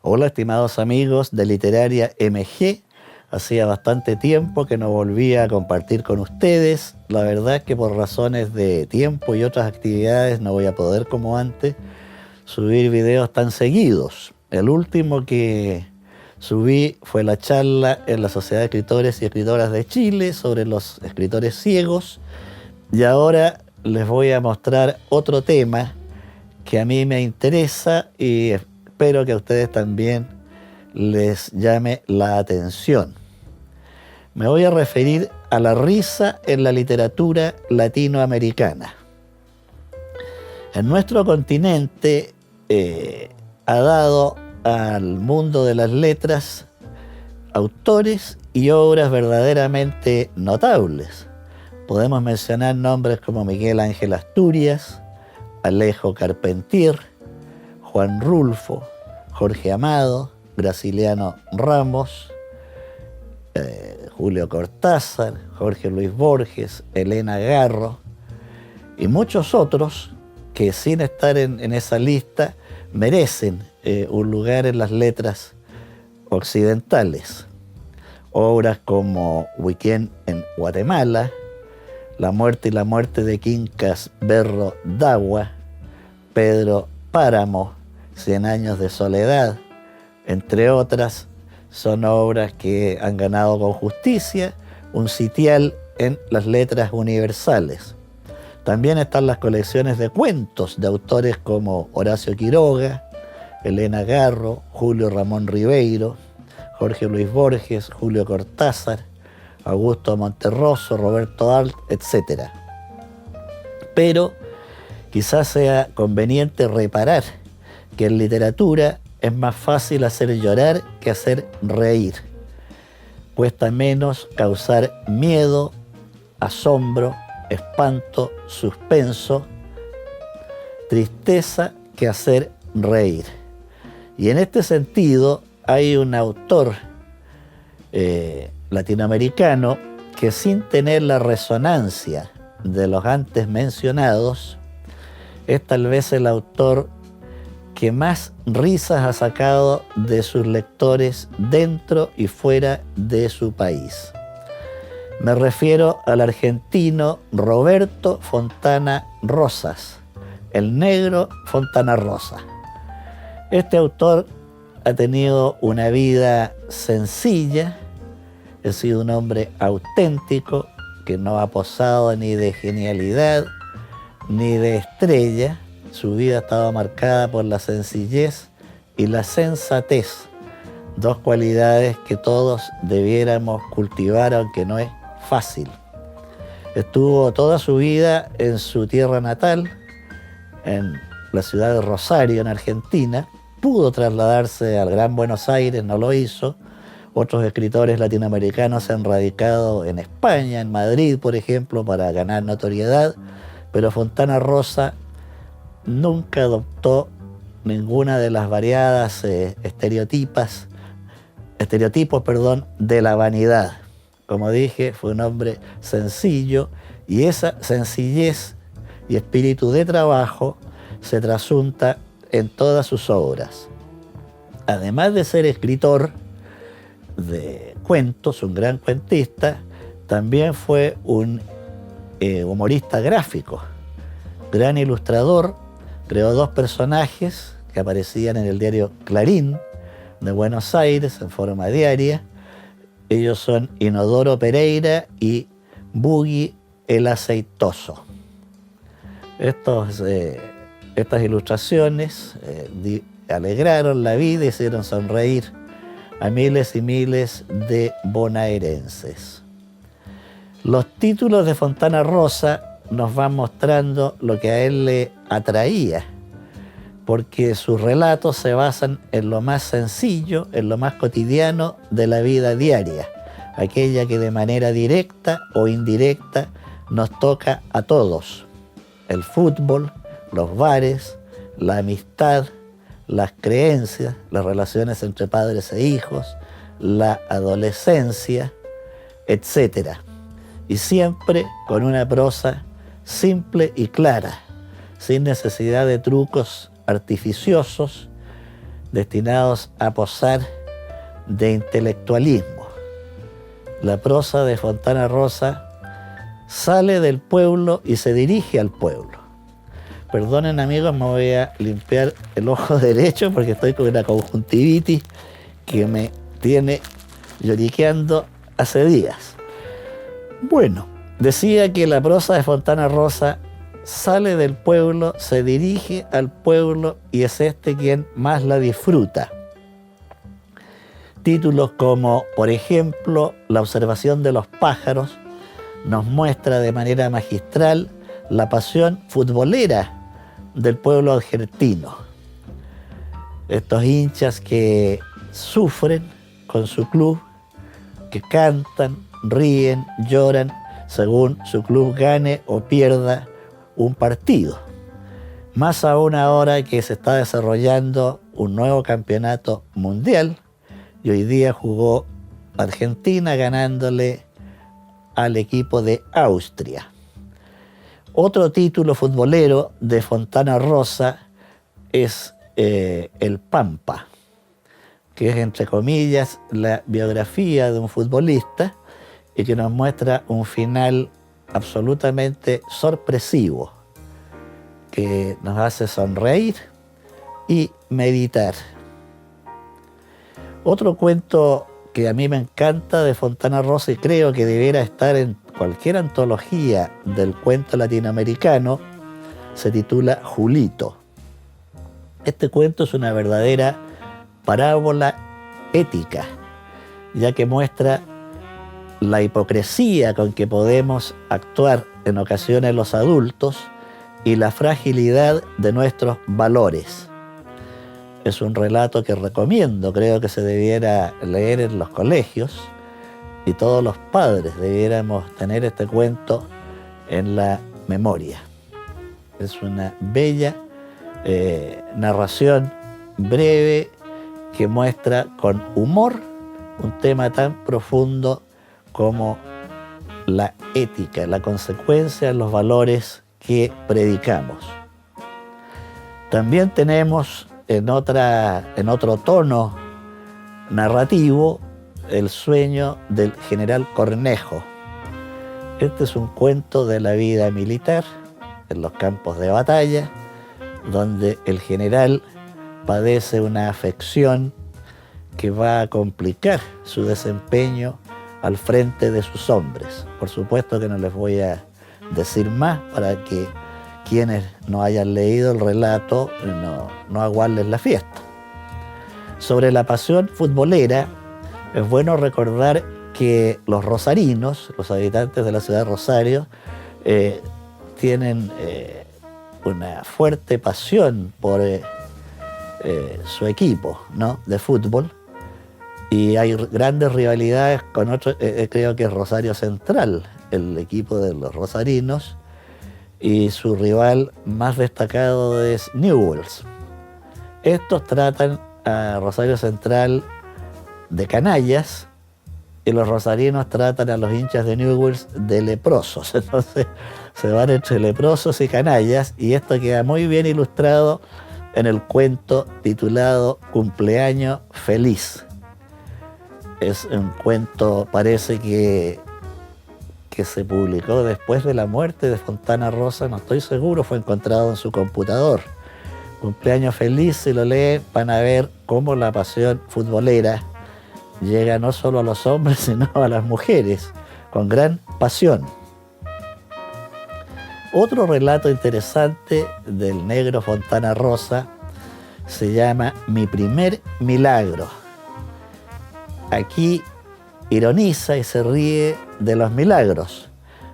Hola, estimados amigos de Literaria MG. Hacía bastante tiempo que no volvía a compartir con ustedes. La verdad es que por razones de tiempo y otras actividades no voy a poder, como antes, subir videos tan seguidos. El último que subí fue la charla en la Sociedad de Escritores y Escritoras de Chile sobre los escritores ciegos. Y ahora les voy a mostrar otro tema que a mí me interesa y espero que a ustedes también les llame la atención. Me voy a referir a la risa en la literatura latinoamericana. En nuestro continente ha dado al mundo de las letras autores y obras verdaderamente notables. Podemos mencionar nombres como Miguel Ángel Asturias, Alejo Carpentier, Juan Rulfo, Jorge Amado, Graciliano Ramos, Julio Cortázar, Jorge Luis Borges, Elena Garro y muchos otros que, sin estar en esa lista, merecen un lugar en las letras occidentales. Obras como Huiquén en Guatemala, La muerte y la muerte de Quincas Berro Dagua, Pedro Páramo, 100 años de soledad, entre otras, son obras que han ganado con justicia un sitial en las letras universales. También están las colecciones de cuentos de autores como Horacio Quiroga, Elena Garro, Julio Ramón Ribeiro, Jorge Luis Borges, Julio Cortázar, Augusto Monterroso, Roberto Alt, etc. Pero quizás sea conveniente reparar que en literatura es más fácil hacer llorar que hacer reír. Cuesta menos causar miedo, asombro, espanto, suspenso, tristeza que hacer reír. Y en este sentido hay un autor latinoamericano que, sin tener la resonancia de los antes mencionados, es tal vez el autor que más risas ha sacado de sus lectores dentro y fuera de su país. Me refiero al argentino Roberto Fontana Rosas, el negro Fontana Rosa. Este autor ha tenido una vida sencilla, ha sido un hombre auténtico que no ha posado ni de genialidad ni de estrella. Su vida estaba marcada por la sencillez y la sensatez, dos cualidades que todos debiéramos cultivar, aunque no es fácil. Estuvo toda su vida en su tierra natal, en la ciudad de Rosario, en Argentina. Pudo trasladarse al Gran Buenos Aires, no lo hizo. Otros escritores latinoamericanos se han radicado en España, en Madrid, por ejemplo, para ganar notoriedad, pero Fontana Rosa nunca adoptó ninguna de las variadas estereotipos de la vanidad. Como dije, fue un hombre sencillo y esa sencillez y espíritu de trabajo se trasunta en todas sus obras. Además de ser escritor de cuentos, un gran cuentista, también fue un humorista gráfico, gran ilustrador. Creó dos personajes que aparecían en el diario Clarín de Buenos Aires en forma diaria. Ellos son Inodoro Pereira y Buggy el Aceitoso. Estas ilustraciones alegraron la vida y hicieron sonreír a miles y miles de bonaerenses. Los títulos de Fontana Rosa nos van mostrando lo que a él le atraía, porque sus relatos se basan en lo más sencillo, en lo más cotidiano de la vida diaria, aquella que de manera directa o indirecta nos toca a todos. El fútbol, los bares, la amistad, las creencias, las relaciones entre padres e hijos, la adolescencia, etc. Y siempre con una prosa simple y clara, sin necesidad de trucos artificiosos destinados a posar de intelectualismo. La prosa de Fontana Rosa sale del pueblo y se dirige al pueblo. Perdonen, amigos, me voy a limpiar el ojo derecho porque estoy con una conjuntivitis que me tiene lloriqueando hace días. Bueno, decía que la prosa de Fontana Rosa sale del pueblo, se dirige al pueblo y es este quien más la disfruta. Títulos como, por ejemplo, La observación de los pájaros nos muestra de manera magistral la pasión futbolera del pueblo argentino. Estos hinchas que sufren con su club, que cantan, ríen, lloran según su club gane o pierda un partido. Más aún ahora que se está desarrollando un nuevo campeonato mundial y hoy día jugó Argentina ganándole al equipo de Austria. Otro título futbolero de Fontana Rosa es El Pampa, que es, entre comillas, la biografía de un futbolista y que nos muestra un final absolutamente sorpresivo, que nos hace sonreír y meditar. Otro cuento que a mí me encanta de Fontana Rosa y creo que debiera estar en cualquier antología del cuento latinoamericano, se titula Julito. Este cuento es una verdadera parábola ética, ya que muestra la hipocresía con que podemos actuar en ocasiones los adultos y la fragilidad de nuestros valores. Es un relato que recomiendo, creo que se debiera leer en los colegios y todos los padres debiéramos tener este cuento en la memoria. Es una bella narración breve que muestra con humor un tema tan profundo como la ética, la consecuencia de los valores que predicamos. También tenemos en otro tono narrativo El sueño del general Cornejo. Este es un cuento de la vida militar en los campos de batalla, donde el general padece una afección que va a complicar su desempeño al frente de sus hombres. Por supuesto que no les voy a decir más para que quienes no hayan leído el relato no aguarden la fiesta. Sobre la pasión futbolera, es bueno recordar que los rosarinos, los habitantes de la ciudad de Rosario, tienen una fuerte pasión por su equipo, ¿no?, de fútbol, y hay grandes rivalidades con otros, creo que es Rosario Central, el equipo de los rosarinos, y su rival más destacado es Newell's. Estos tratan a Rosario Central de canallas y los rosarinos tratan a los hinchas de Newell's de leprosos. Entonces se van entre leprosos y canallas y esto queda muy bien ilustrado en el cuento titulado Cumpleaños Feliz. Es un cuento, parece que se publicó después de la muerte de Fontana Rosa, no estoy seguro, fue encontrado en su computador. Cumpleaños Feliz, si lo leen, van a ver cómo la pasión futbolera llega no solo a los hombres, sino a las mujeres, con gran pasión. Otro relato interesante del negro Fontana Rosa se llama Mi primer milagro. Aquí ironiza y se ríe de los milagros,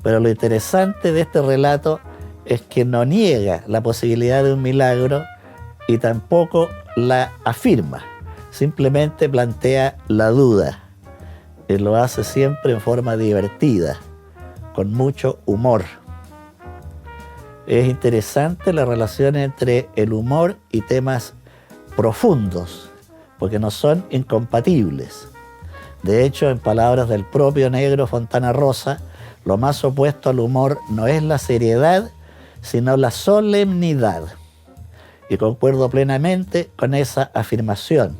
pero lo interesante de este relato es que no niega la posibilidad de un milagro y tampoco la afirma, simplemente plantea la duda y lo hace siempre en forma divertida, con mucho humor. Es interesante la relación entre el humor y temas profundos, porque no son incompatibles. De hecho, en palabras del propio negro Fontana Rosa, lo más opuesto al humor no es la seriedad, sino la solemnidad. Y concuerdo plenamente con esa afirmación,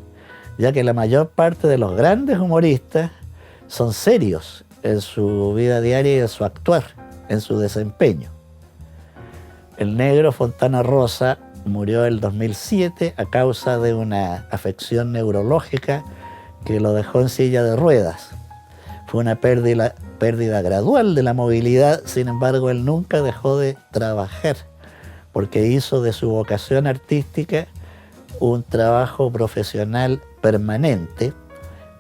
ya que la mayor parte de los grandes humoristas son serios en su vida diaria y en su actuar, en su desempeño. El negro Fontana Rosa murió en 2007 a causa de una afección neurológica que lo dejó en silla de ruedas. Fue una pérdida gradual de la movilidad, sin embargo, él nunca dejó de trabajar, porque hizo de su vocación artística un trabajo profesional permanente,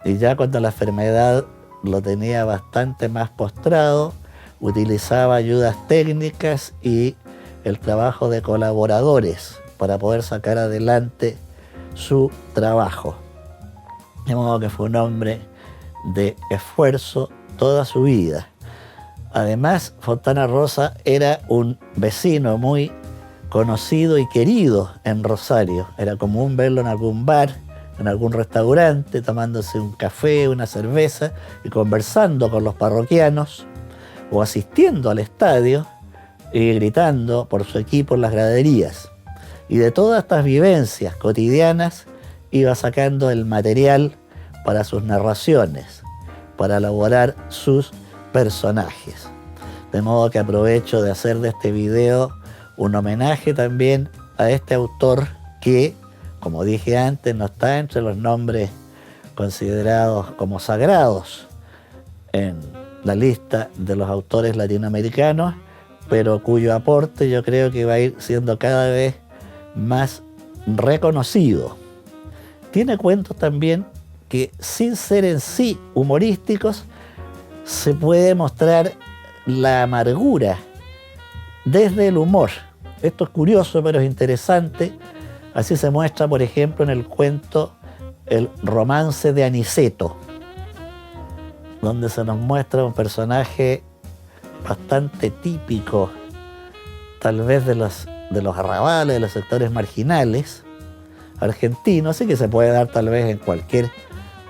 y ya cuando la enfermedad lo tenía bastante más postrado, utilizaba ayudas técnicas y el trabajo de colaboradores para poder sacar adelante su trabajo. De modo que fue un hombre de esfuerzo toda su vida. Además, Fontana Rosa era un vecino muy conocido y querido en Rosario. Era común verlo en algún bar, en algún restaurante, tomándose un café, una cerveza y conversando con los parroquianos, o asistiendo al estadio y gritando por su equipo en las graderías. Y de todas estas vivencias cotidianas iba sacando el material para sus narraciones, para elaborar sus personajes. De modo que aprovecho de hacer de este video un homenaje también a este autor que, como dije antes, no está entre los nombres considerados como sagrados en la lista de los autores latinoamericanos, pero cuyo aporte yo creo que va a ir siendo cada vez más reconocido. Tiene cuentos también que, sin ser en sí humorísticos, se puede mostrar la amargura desde el humor. Esto es curioso, pero es interesante. Así se muestra, por ejemplo, en el cuento El romance de Aniceto, donde se nos muestra un personaje bastante típico, tal vez de los arrabales, de los sectores marginales argentinos, y que se puede dar tal vez en cualquier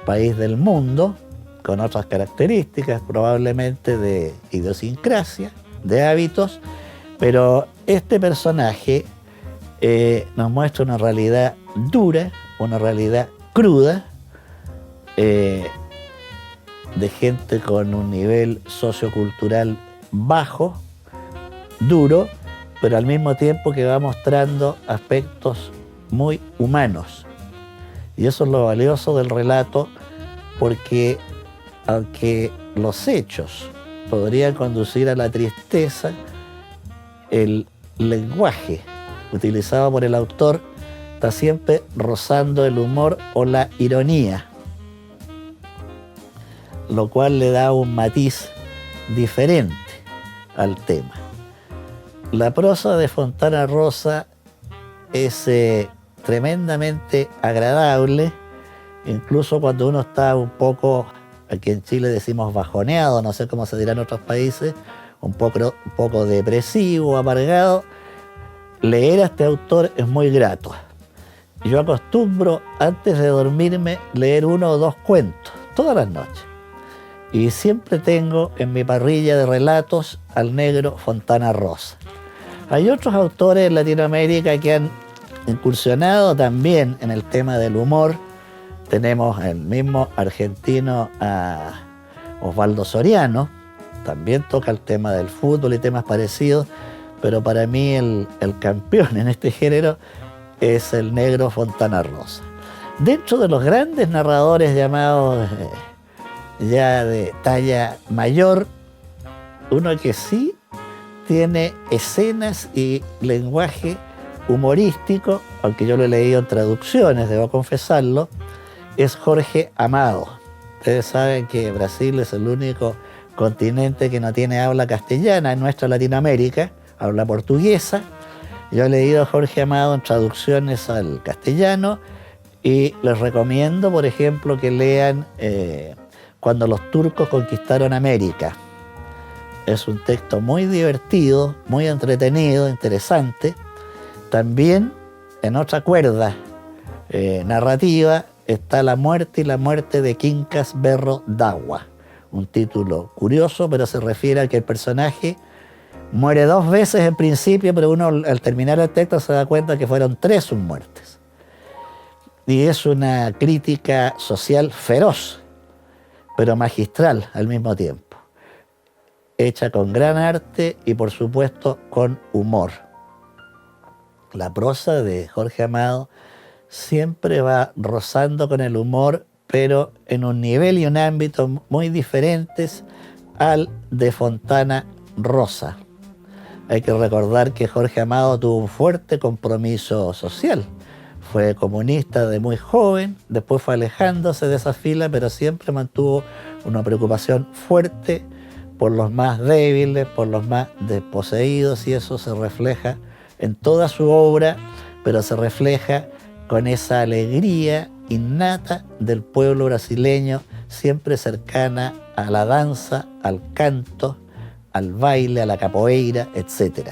país del mundo, con otras características, probablemente de idiosincrasia, de hábitos, pero este personaje nos muestra una realidad dura, una realidad cruda, de gente con un nivel sociocultural bajo, duro, pero al mismo tiempo que va mostrando aspectos muy humanos. Y eso es lo valioso del relato, porque aunque los hechos podrían conducir a la tristeza, el lenguaje utilizado por el autor está siempre rozando el humor o la ironía, lo cual le da un matiz diferente al tema. La prosa de Fontana Rosa es tremendamente agradable, incluso cuando uno está un poco, aquí en Chile decimos bajoneado, no sé cómo se dirá en otros países, un poco depresivo, amargado. Leer a este autor es muy grato. Yo acostumbro, antes de dormirme, leer 1 o 2 cuentos, todas las noches. Y siempre tengo en mi parrilla de relatos al negro Fontana Rosa. Hay otros autores en Latinoamérica que han incursionado también en el tema del humor. Tenemos el mismo argentino a Osvaldo Soriano, también toca el tema del fútbol y temas parecidos, pero para mí el campeón en este género es el negro Fontana Rosa. Dentro de los grandes narradores llamados ya de talla mayor, uno que sí tiene escenas y lenguaje humorístico, aunque yo lo he leído en traducciones, debo confesarlo, es Jorge Amado. Ustedes saben que Brasil es el único continente que no tiene habla castellana en nuestra Latinoamérica, habla portuguesa. Yo he leído a Jorge Amado en traducciones al castellano y les recomiendo, por ejemplo, que lean Cuando los turcos conquistaron América. Es un texto muy divertido, muy entretenido, interesante. También en otra cuerda narrativa está La muerte y la muerte de Quincas Berro d'Agua. Un título curioso, pero se refiere a que el personaje Muere 2 veces en principio, pero uno al terminar el texto se da cuenta que fueron 3 sus muertes. Y es una crítica social feroz, pero magistral al mismo tiempo, hecha con gran arte y por supuesto con humor. La prosa de Jorge Amado siempre va rozando con el humor, pero en un nivel y un ámbito muy diferentes al de Fontana Rosa. Hay que recordar que Jorge Amado tuvo un fuerte compromiso social. Fue comunista de muy joven, después fue alejándose de esa fila, pero siempre mantuvo una preocupación fuerte por los más débiles, por los más desposeídos, y eso se refleja en toda su obra, pero se refleja con esa alegría innata del pueblo brasileño, siempre cercana a la danza, al canto, al baile, a la capoeira, etc.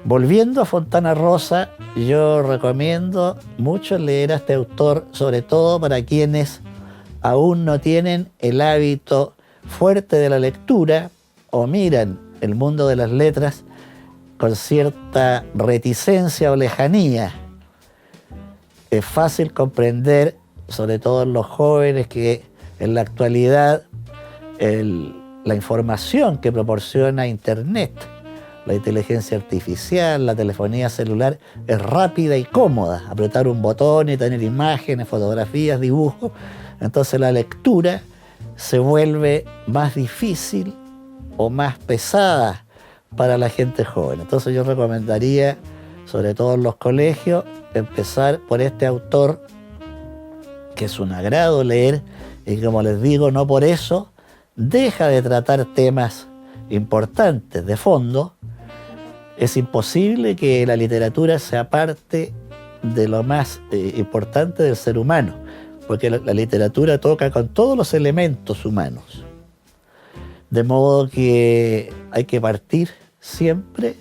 Volviendo a Fontana Rosa, yo recomiendo mucho leer a este autor, sobre todo para quienes aún no tienen el hábito fuerte de la lectura o miran el mundo de las letras con cierta reticencia o lejanía. Es fácil comprender, sobre todo en los jóvenes, que en la actualidad la información que proporciona Internet, la inteligencia artificial, la telefonía celular, es rápida y cómoda. Apretar un botón y tener imágenes, fotografías, dibujos. Entonces la lectura se vuelve más difícil o más pesada para la gente joven. Entonces yo recomendaría, sobre todo en los colegios, empezar por este autor, que es un agrado leer, y como les digo, no por eso deja de tratar temas importantes de fondo. Es imposible que la literatura sea parte de lo más importante del ser humano, porque la literatura toca con todos los elementos humanos. De modo que hay que partir siempre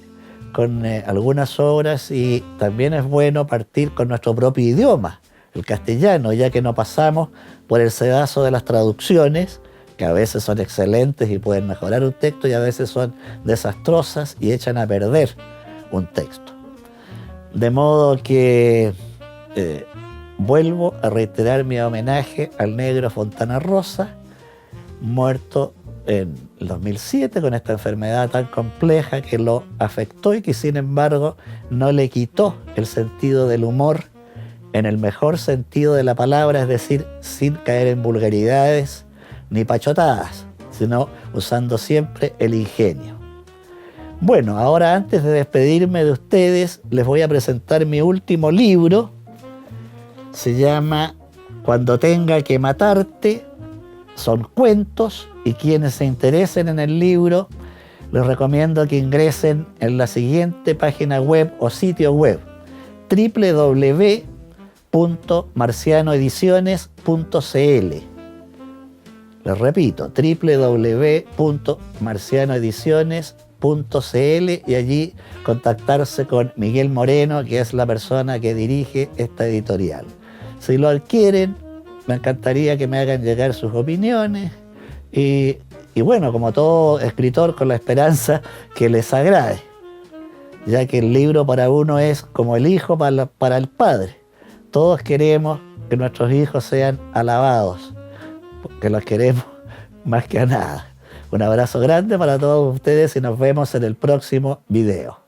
con algunas obras, y también es bueno partir con nuestro propio idioma, el castellano, ya que no pasamos por el sedazo de las traducciones, que a veces son excelentes y pueden mejorar un texto, y a veces son desastrosas y echan a perder un texto. De modo que vuelvo a reiterar mi homenaje al negro Fontana Rosa, muerto en el 2007 con esta enfermedad tan compleja que lo afectó y que sin embargo no le quitó el sentido del humor en el mejor sentido de la palabra, es decir, sin caer en vulgaridades ni pachotadas, sino usando siempre el ingenio. Bueno, ahora antes de despedirme de ustedes, les voy a presentar mi último libro. Se llama Cuando tenga que matarte. Son cuentos, y quienes se interesen en el libro, les recomiendo que ingresen en la siguiente página web o sitio web: www.marcianoediciones.cl. Les repito, www.marcianoediciones.cl, y allí contactarse con Miguel Moreno, que es la persona que dirige esta editorial. Si lo adquieren, me encantaría que me hagan llegar sus opiniones y bueno, como todo escritor, con la esperanza que les agrade, ya que el libro para uno es como el hijo para el padre. Todos queremos que nuestros hijos sean alabados, porque los queremos más que a nada. Un abrazo grande para todos ustedes y nos vemos en el próximo video.